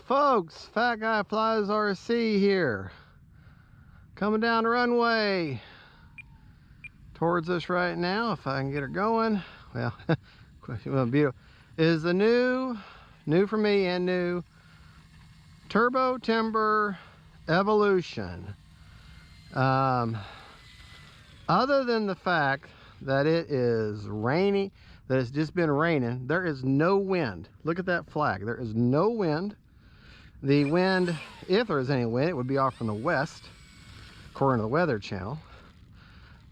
folks, Fat Guy Flies RC here, coming down the runway towards us right now. If I can get her going, well, beautiful is the new for me and new Turbo Timber Evolution. Other than the fact that it is rainy, that it's just been raining, there is no wind. Look at that flag, there is no wind. The wind, if there is any wind, it would be off from the west, according to the Weather Channel.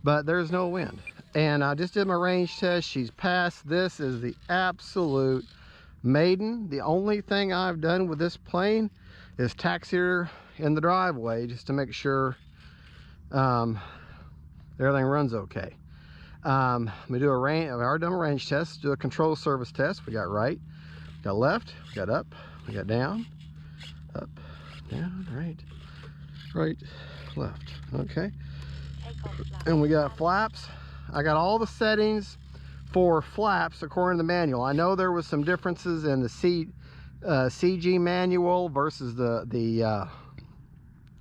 But there's no wind. And I just did my range test. She's passed. This is the absolute Maiden. The only thing I've done with this plane is taxi her in the driveway just to make sure everything runs okay. We do a range. I've already done a range test. Do a control service test. We got right, we got left, we got up, we got down. Up, down, right, left. Okay. And we got flaps. I got all the settings for flaps according to the manual. I know there was some differences in the CG manual versus the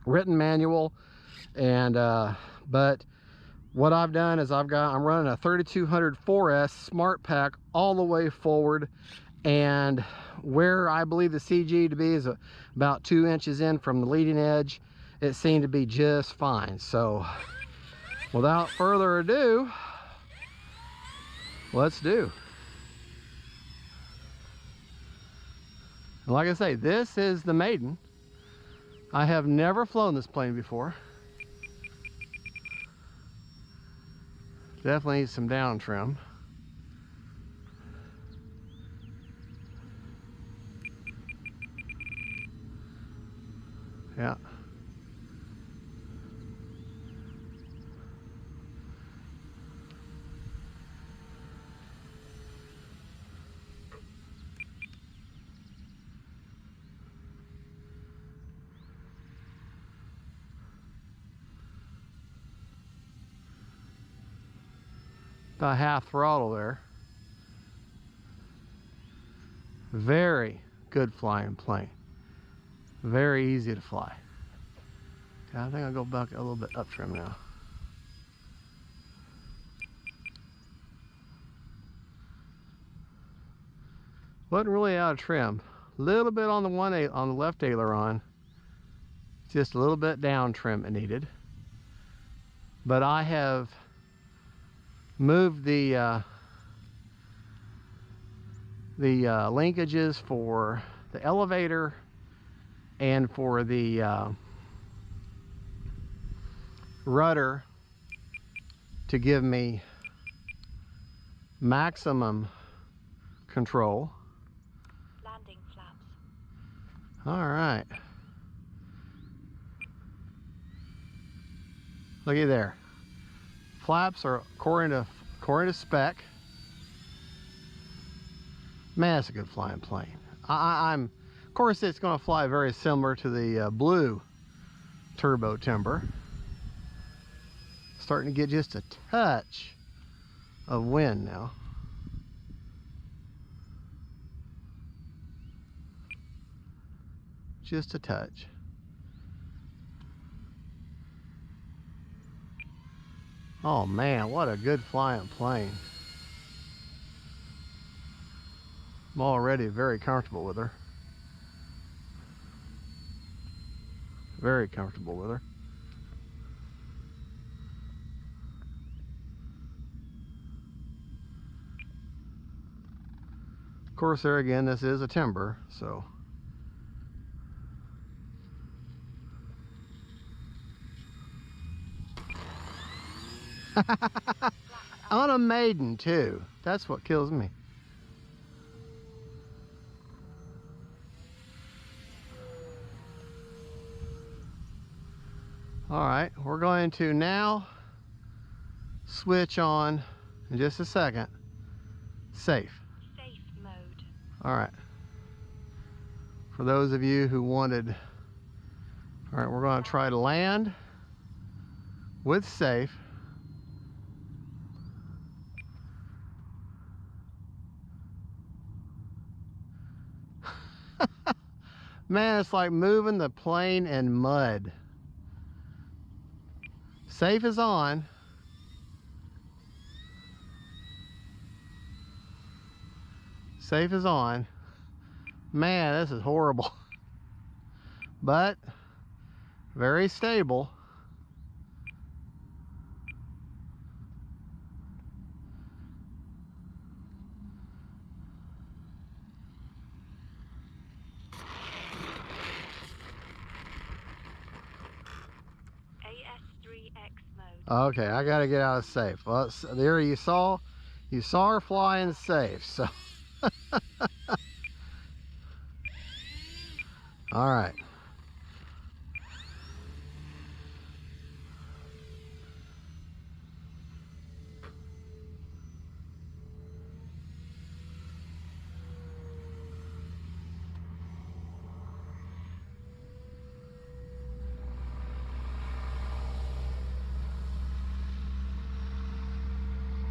written manual, and but what I've done is I'm running a 3200 4S Smart Pack all the way forward, and where I believe the CG to be is about 2 inches in from the leading edge. It seemed to be just fine. So without further ado, let's do. And like I say, this is the Maiden. I have never flown this plane before. Definitely needs some down trim. Yeah. About half throttle there. Very good flying plane. Very easy to fly. Okay, I think I'll go back a little bit up trim now. Wasn't really out of trim. A little bit on the on the left aileron. Just a little bit down trim it needed. But I have moved the linkages for the elevator and for the rudder to give me maximum control. Landing flaps. All right. Looky there. Flaps are according to spec. Man, that's a good flying plane. Of course, it's going to fly very similar to the blue Turbo Timber. Starting to get just a touch of wind now. Just a touch. Oh man, what a good flying plane. I'm already very comfortable with her. Very comfortable with her. Of course, there again, this is a timber, so. On a Maiden too. That's what kills me. All right, we're going to now switch on in just a second. Safe. Safe mode. All right. For those of you who wanted, all right, we're going to try to land with safe. Man, it's like moving the plane in mud. Safe is on. Safe is on. Man, this is horrible. But very stable. AS3X mode. Okay, I gotta get out of safe. Well, there you saw her flying safe. So, all right.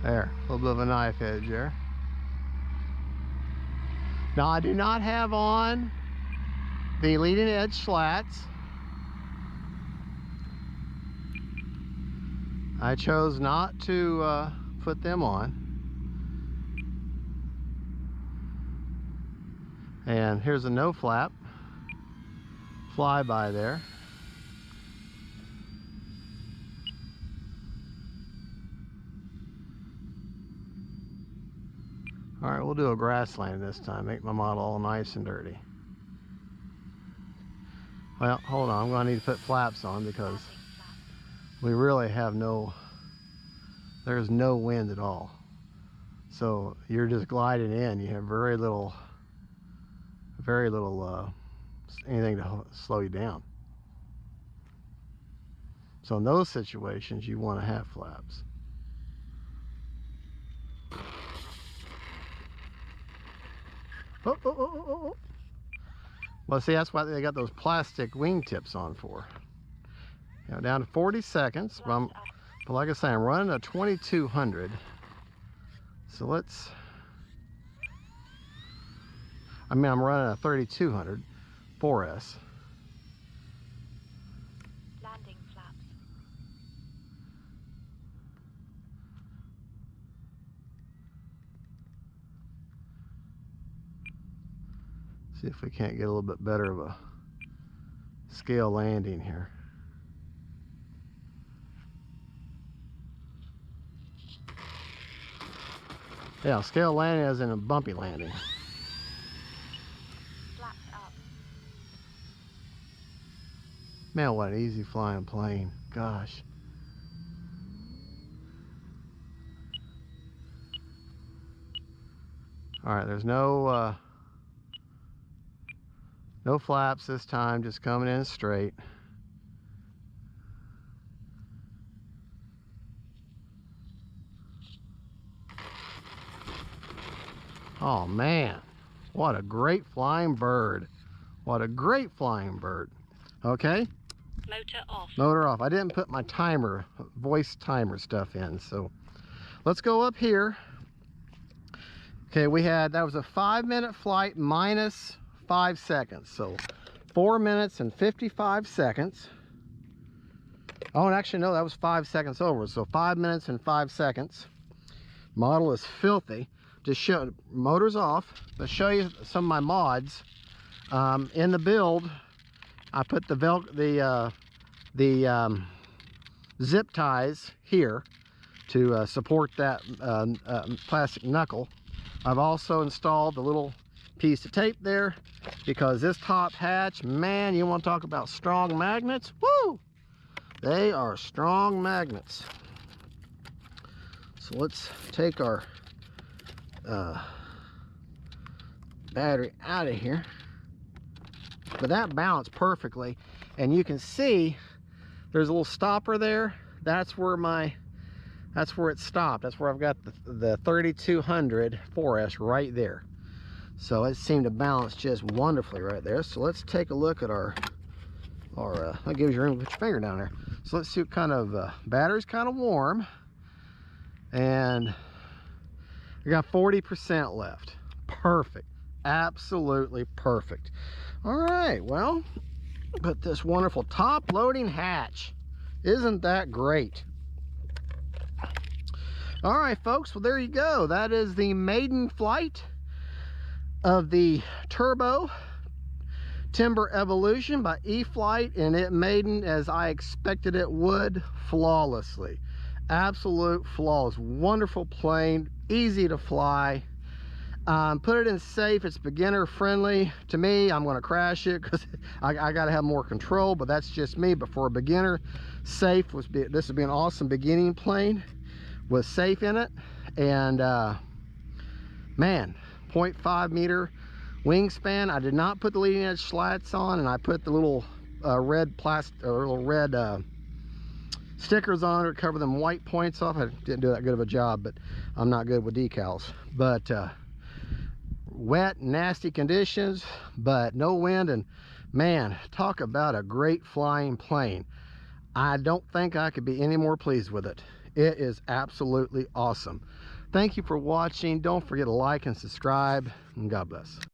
There, a little bit of a knife edge there. Now I do not have on the leading edge slats. I chose not to put them on. And here's a no flap flyby there. All right, we'll do a grassland this time. Make my model all nice and dirty. Well, hold on. I'm going to need to put flaps on because we really have there's no wind at all. So you're just gliding in. You have very little anything to slow you down. So in those situations, you want to have flaps. Oh. Well, see, that's why they got those plastic wingtips on for. You know, down to 40 seconds. But like I say, I'm running a 2200. So I'm running a 3200 4S. Landing flaps. See if we can't get a little bit better of a scale landing here. Yeah, scale landing as in a bumpy landing. Flaps up. Man, what an easy flying plane. Gosh. All right, there's no flaps this time, just coming in straight. Oh man, what a great flying bird. What a great flying bird. Okay, Motor off. motor off. I didn't put my timer, voice timer stuff in, so let's go up here. Okay, that was a 5-minute flight minus 5 seconds, so 4 minutes and 55 seconds. Oh, and actually no, that was 5 seconds over, so 5 minutes and 5 seconds. Model is filthy. Just show, motor's off. Let's show you some of my mods. In the build, I put the zip ties here to support that plastic knuckle. I've also installed the little piece of tape there because this top hatch, man, you want to talk about strong magnets? Woo! They are strong magnets. So let's take our battery out of here. But that balanced perfectly, and you can see there's a little stopper there. That's where it stopped. That's where I've got the 3200 4S right there. So it seemed to balance just wonderfully right there. So let's take a look at our that gives you room to put your finger down there. So let's see what kind of battery's kind of warm, and I got 40% left. Perfect, absolutely perfect. All right, well, put this wonderful top loading hatch. Isn't that great? All right, folks, well, there you go. That is the maiden flight of the Turbo Timber Evolution by E-flite, and it maiden as I expected it would, flawlessly. Absolute flawless, wonderful plane, easy to fly. Put it in safe, it's beginner friendly. To me, I'm going to crash it because I got to have more control, but that's just me. But for a beginner, safe this would be an awesome beginning plane with safe in it. And man, 0.5 meter wingspan. I did not put the leading edge slats on, and I put the little red plastic or little red stickers on it to cover them white points off. I didn't do that good of a job, but I'm not good with decals. But wet, nasty conditions, but no wind, and man, talk about a great flying plane. I don't think I could be any more pleased with it. It is absolutely awesome. Thank you for watching. Don't forget to like and subscribe, and God bless.